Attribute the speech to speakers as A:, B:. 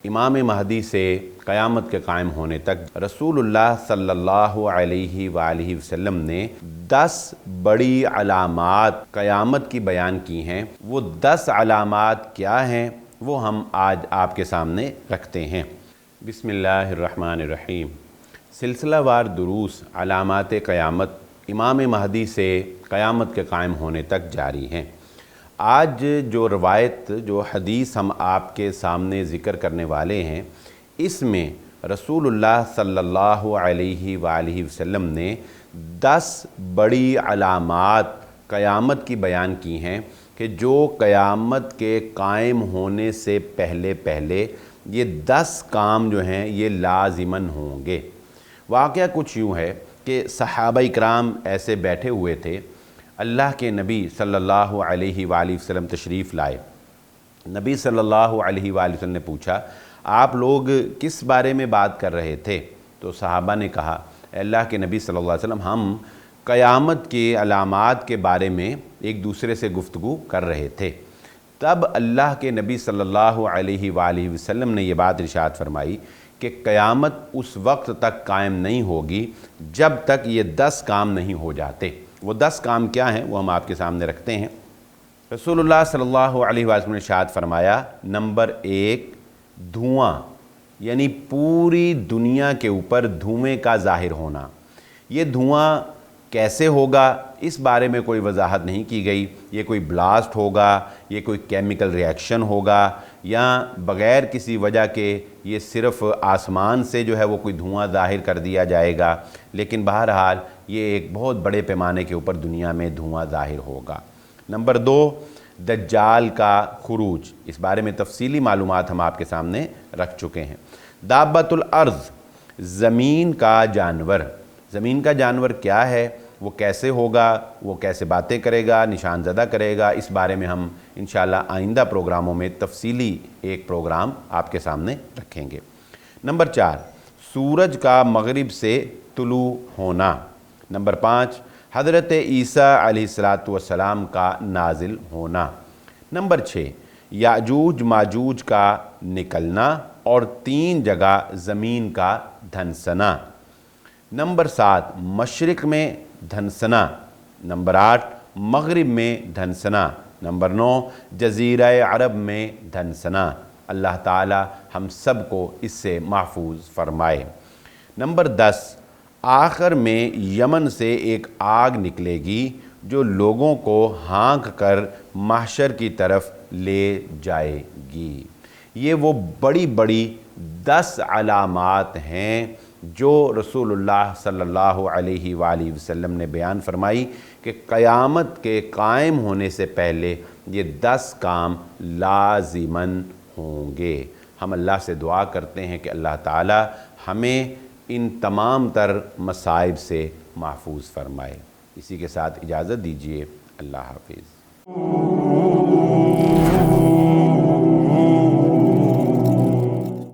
A: इमाम महदी से क़यामत के कायम होने तक रसूलुल्लाह सल्लल्लाहु अलैहि वालैहि वसल्लम ने 10 बड़ी अलामात क़यामत की बयान की हैं। वो 10 अलामात क्या हैं वो हम आज आपके सामने रखते हैं। बिस्मिल्लाहिर्रहमानिर्रहीम। सिलसिलावार दुरूस अलामात क़यामत इमाम महदी से क़यामत के कायम होने तक जारी हैं। आज जो रवायत जो हदीस हम आपके सामने ज़िक्र करने वाले हैं, इसमें रसूलुल्लाह सल्लल्लाहु अलैहि वालैहि वसल्लम ने 10 बड़ी अलामात क़यामत की बयान की हैं कि जो क़यामत के कायम होने से पहले पहले ये 10 काम जो हैं ये लाज़िमन होंगे। वाक़या कुछ यूँ है कि सहाबा इकराम ऐसे बैठे हुए थे, अल्लाह के नबी सल्लल्लाहु अलैहि वसल्लम तशरीफ़ लाए। नबी सल्लल्लाहु अलैहि वसल्लम ने पूछा, आप लोग किस बारे में बात कर रहे थे? तो सहाबा ने कहा, अल्लाह के नबी सल्लल्लाहु अलैहि वसल्लम हम क़यामत के अलामात के बारे में एक दूसरे से गुफ्तगू कर रहे थे। तब अल्लाह के नबी सल्लल्लाहु अलैहि वसल्लम ने ये बात इरशाद फरमाई कि क़यामत उस वक्त तक कायम नहीं होगी जब तक ये 10 काम नहीं हो जाते। वो 10 काम क्या हैं वो हम आपके सामने रखते हैं। रसूलुल्लाह सल्लल्लाहु अलैहि वसल्लम ने इरशाद फरमाया, नंबर 1 धुआं, यानी पूरी दुनिया के ऊपर धुएँ का ज़ाहिर होना। ये धुआं कैसे होगा इस बारे में कोई वजाहत नहीं की गई। ये कोई ब्लास्ट होगा, ये कोई केमिकल रिएक्शन होगा, या बग़ैर किसी वजह के ये सिर्फ़ आसमान से जो है वो कोई धुआं ज़ाहिर कर दिया जाएगा। लेकिन बहरहाल ये एक बहुत बड़े पैमाने के ऊपर दुनिया में धुआं ज़ाहिर होगा। नंबर 2 दज्जाल का खुरूज। इस बारे में तफसीली मालूमात हम आपके सामने रख चुके हैं। दाब्बतुल अर्ज़, ज़मीन का जानवर। ज़मीन का जानवर क्या है, वो कैसे होगा, वो कैसे बातें करेगा, निशान ज़दा करेगा, इस बारे में हम इंशाअल्लाह आइंदा प्रोग्रामों में तफसीली एक प्रोग्राम आपके सामने रखेंगे। नंबर 4 सूरज का मगरिब से तुलू होना। नंबर 5 हज़रत ईसा अलैहिस्सलातु वस्सलाम का नाजिल होना। नंबर 6 याजूज माजूज का निकलना और 3 जगह ज़मीन का धंसना। नंबर 7 मशरिक़ में धंसना। नंबर 8 मगरिब में धंसना। नंबर 9 जज़ीरा अरब में धंसना। अल्लाह ताला हम सब को इससे महफूज फरमाए। नंबर 10 आखिर में यमन से एक आग निकलेगी जो लोगों को हाँक कर महशर की तरफ ले जाएगी। ये वो बड़ी बड़ी 10 अलामात हैं जो रसूलुल्लाह सल्लल्लाहु अलैहि वसल्लम ने बयान फरमाई कि क़यामत के कायम होने से पहले ये 10 काम लाज़िमन होंगे। हम अल्लाह से दुआ करते हैं कि अल्लाह ताला हमें इन तमाम तर मसाइब से महफूज फरमाए। इसी के साथ इजाज़त दीजिए। अल्लाह हाफ़िज़।